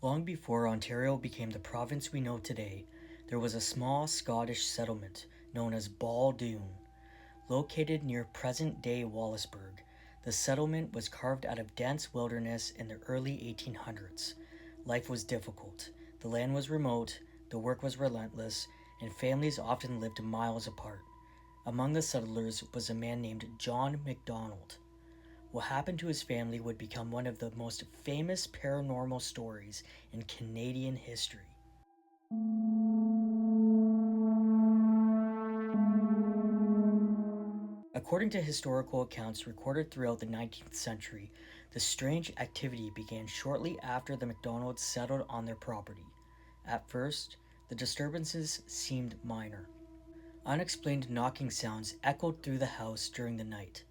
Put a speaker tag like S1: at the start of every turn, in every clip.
S1: Long before Ontario became the province we know today, there was a small Scottish settlement known as BALDOON. Located near present-day Wallaceburg, the settlement was carved out of dense wilderness in the early 1800s. Life was difficult, the land was remote, the work was relentless, and families often lived miles apart. Among the settlers was a man named John MacDonald. What happened to his family would become one of the most famous paranormal stories in Canadian history. According to historical accounts recorded throughout the 19th century, the strange activity began shortly after the MacDonalds settled on their property. At first, the disturbances seemed minor. Unexplained knocking sounds echoed through the house during the night.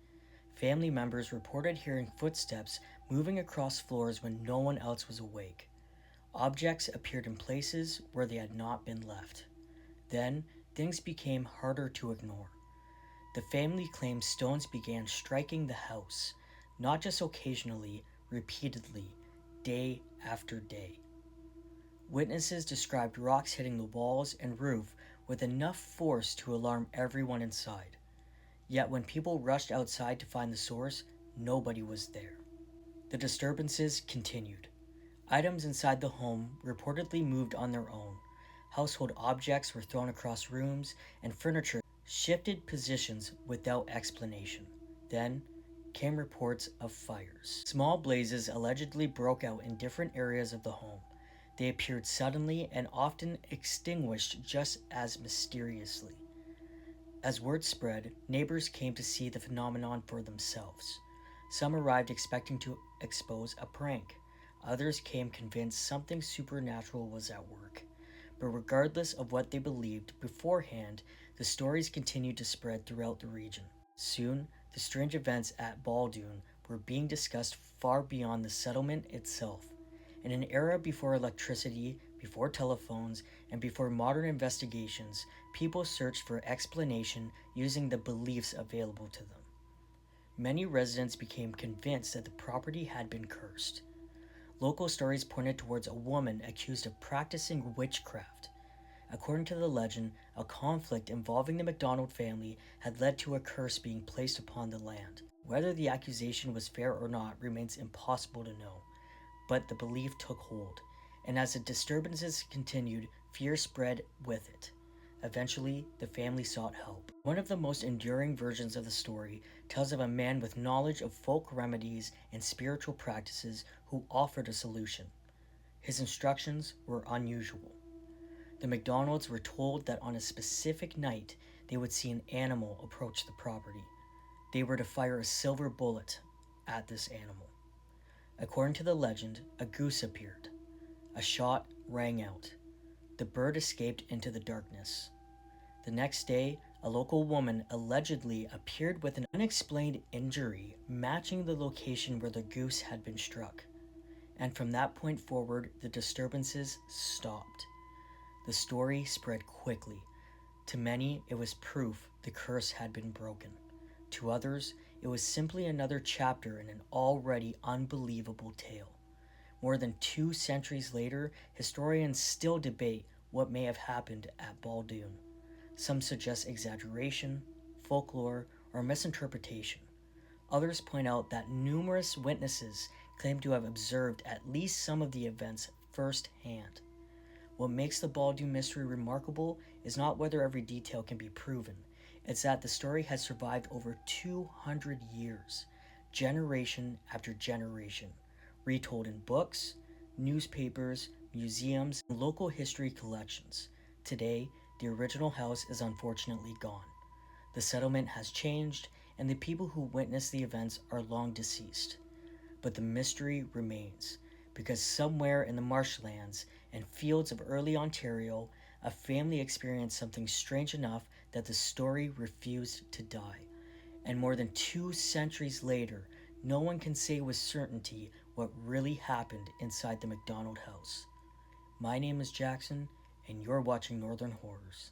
S1: Family members reported hearing footsteps moving across floors when no one else was awake. Objects appeared in places where they had not been left. Then, things became harder to ignore. The family claimed stones began striking the house, not just occasionally, repeatedly, day after day. Witnesses described rocks hitting the walls and roof with enough force to alarm everyone inside. Yet when people rushed outside to find the source, nobody was there. The disturbances continued. Items inside the home reportedly moved on their own. Household objects were thrown across rooms, and furniture shifted positions without explanation. Then came reports of fires. Small blazes allegedly broke out in different areas of the home. They appeared suddenly and often extinguished just as mysteriously. As word spread, neighbors came to see the phenomenon for themselves. Some arrived expecting to expose a prank. Others came convinced something supernatural was at work. But regardless of what they believed beforehand, the stories continued to spread throughout the region. Soon, the strange events at Baldoon were being discussed far beyond the settlement itself. In an era before electricity, before telephones, and before modern investigations, people searched for explanation using the beliefs available to them. Many residents became convinced that the property had been cursed. Local stories pointed towards a woman accused of practicing witchcraft. According to the legend, a conflict involving the MacDonald family had led to a curse being placed upon the land. Whether the accusation was fair or not remains impossible to know, but the belief took hold, and as the disturbances continued, fear spread with it. Eventually, the family sought help. One of the most enduring versions of the story tells of a man with knowledge of folk remedies and spiritual practices who offered a solution. His instructions were unusual. The MacDonalds were told that on a specific night, they would see an animal approach the property. They were to fire a silver bullet at this animal. According to the legend, a goose appeared. A shot rang out. The bird escaped into the darkness. The next day, a local woman allegedly appeared with an unexplained injury matching the location where the goose had been struck. And from that point forward, the disturbances stopped. The story spread quickly. To many, it was proof the curse had been broken. To others, it was simply another chapter in an already unbelievable tale. More than 2 centuries later, historians still debate what may have happened at Baldoon. Some suggest exaggeration, folklore, or misinterpretation. Others point out that numerous witnesses claim to have observed at least some of the events firsthand. What makes the Baldoon mystery remarkable is not whether every detail can be proven. It's that the story has survived over 200 years, generation after generation, retold in books, newspapers, museums, and local history collections. Today, the original house is unfortunately gone. The settlement has changed, and the people who witnessed the events are long deceased. But the mystery remains, because somewhere in the marshlands and fields of early Ontario, a family experienced something strange enough that the story refused to die. And more than 2 centuries later, no one can say with certainty what really happened inside the MacDonald house. My name is Jackson, and you're watching Northern Horrors.